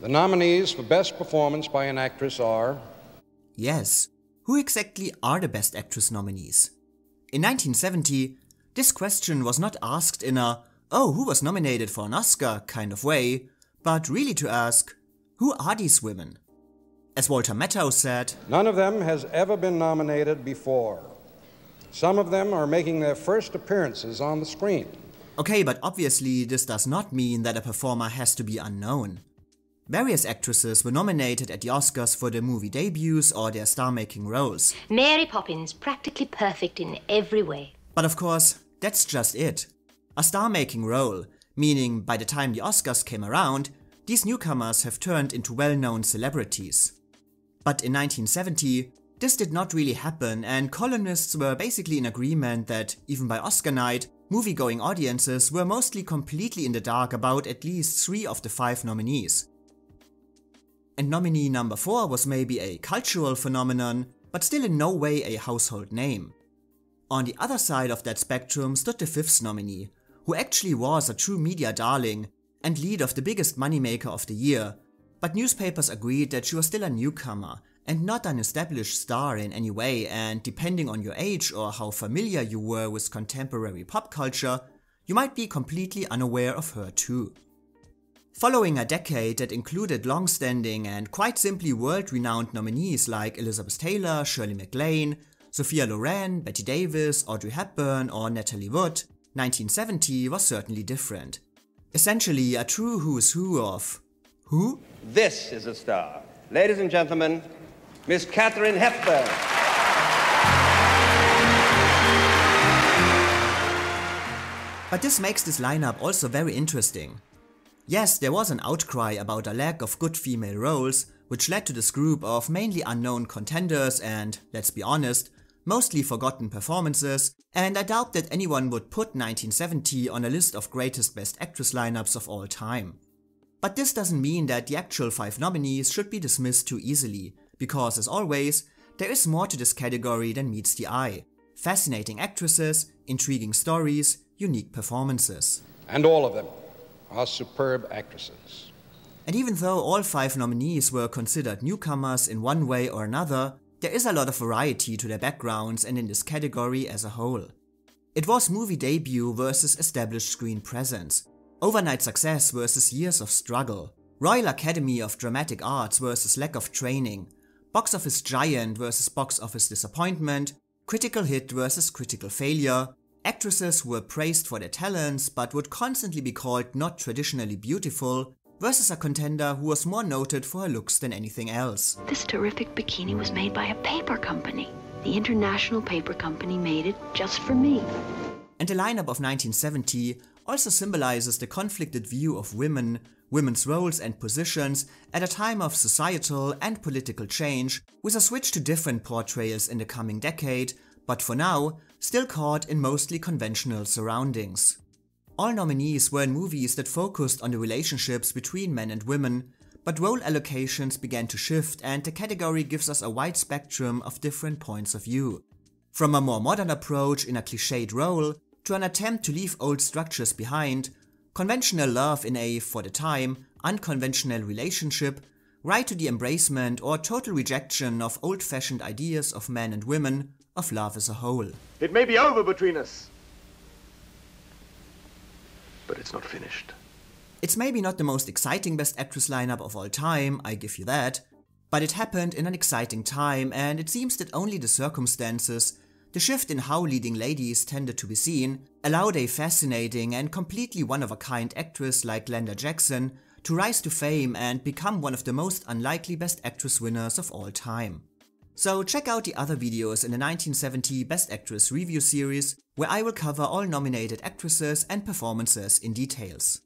The nominees for Best Performance by an Actress are... Yes, who exactly are the Best Actress nominees? In 1970, this question was not asked in a "oh, who was nominated for an Oscar" kind of way, but really to ask, who are these women? As Walter Matthau said, None of them has ever been nominated before. Some of them are making their first appearances on the screen. Okay, but obviously this does not mean that a performer has to be unknown. Various actresses were nominated at the Oscars for their movie debuts or their star-making roles. Mary Poppins, practically perfect in every way. But of course, that's just it. A star-making role, meaning by the time the Oscars came around, these newcomers have turned into well-known celebrities. But in 1970, this did not really happen, and columnists were basically in agreement that, even by Oscar night, movie-going audiences were mostly completely in the dark about at least 3 of the 5 nominees. And nominee number 4 was maybe a cultural phenomenon, but still in no way a household name. On the other side of that spectrum stood the 5th nominee, who actually was a true media darling and lead of the biggest moneymaker of the year, but newspapers agreed that she was still a newcomer and not an established star in any way, and depending on your age or how familiar you were with contemporary pop culture, you might be completely unaware of her too. Following a decade that included long-standing and quite simply world-renowned nominees like Elizabeth Taylor, Shirley MacLaine, Sophia Loren, Bette Davis, Audrey Hepburn or Natalie Wood, 1970 was certainly different. Essentially a true who's who of... who? This is a star. Ladies and gentlemen, Miss Katharine Hepburn. But this makes this lineup also very interesting. Yes, there was an outcry about a lack of good female roles, which led to this group of mainly unknown contenders and, let's be honest, mostly forgotten performances, and I doubt that anyone would put 1970 on a list of greatest best actress lineups of all time. But this doesn't mean that the actual 5 nominees should be dismissed too easily, because as always, there is more to this category than meets the eye. Fascinating actresses, intriguing stories, unique performances. And all of them are superb actresses. And even though all 5 nominees were considered newcomers in one way or another, there is a lot of variety to their backgrounds and in this category as a whole. It was movie debut versus established screen presence, overnight success versus years of struggle, Royal Academy of Dramatic Arts versus lack of training, box office giant versus box office disappointment, critical hit versus critical failure, actresses who were praised for their talents but would constantly be called not traditionally beautiful, versus a contender who was more noted for her looks than anything else. This terrific bikini was made by a paper company. The International Paper Company made it just for me. And the lineup of 1970 also symbolizes the conflicted view of women, women's roles and positions at a time of societal and political change, with a switch to different portrayals in the coming decade, but for now, still caught in mostly conventional surroundings. All nominees were in movies that focused on the relationships between men and women, but role allocations began to shift and the category gives us a wide spectrum of different points of view. From a more modern approach in a cliched role, to an attempt to leave old structures behind, conventional love in a, for the time, unconventional relationship, right to the embracement or total rejection of old-fashioned ideas of men and women, of love as a whole. It may be over between us, but it's not finished. It's maybe not the most exciting Best Actress lineup of all time, I give you that, but it happened in an exciting time and it seems that only the circumstances, the shift in how leading ladies tended to be seen, allowed a fascinating and completely one-of-a-kind actress like Glenda Jackson to rise to fame and become one of the most unlikely Best Actress winners of all time. So check out the other videos in the 1970 Best Actress review series, where I will cover all nominated actresses and performances in details.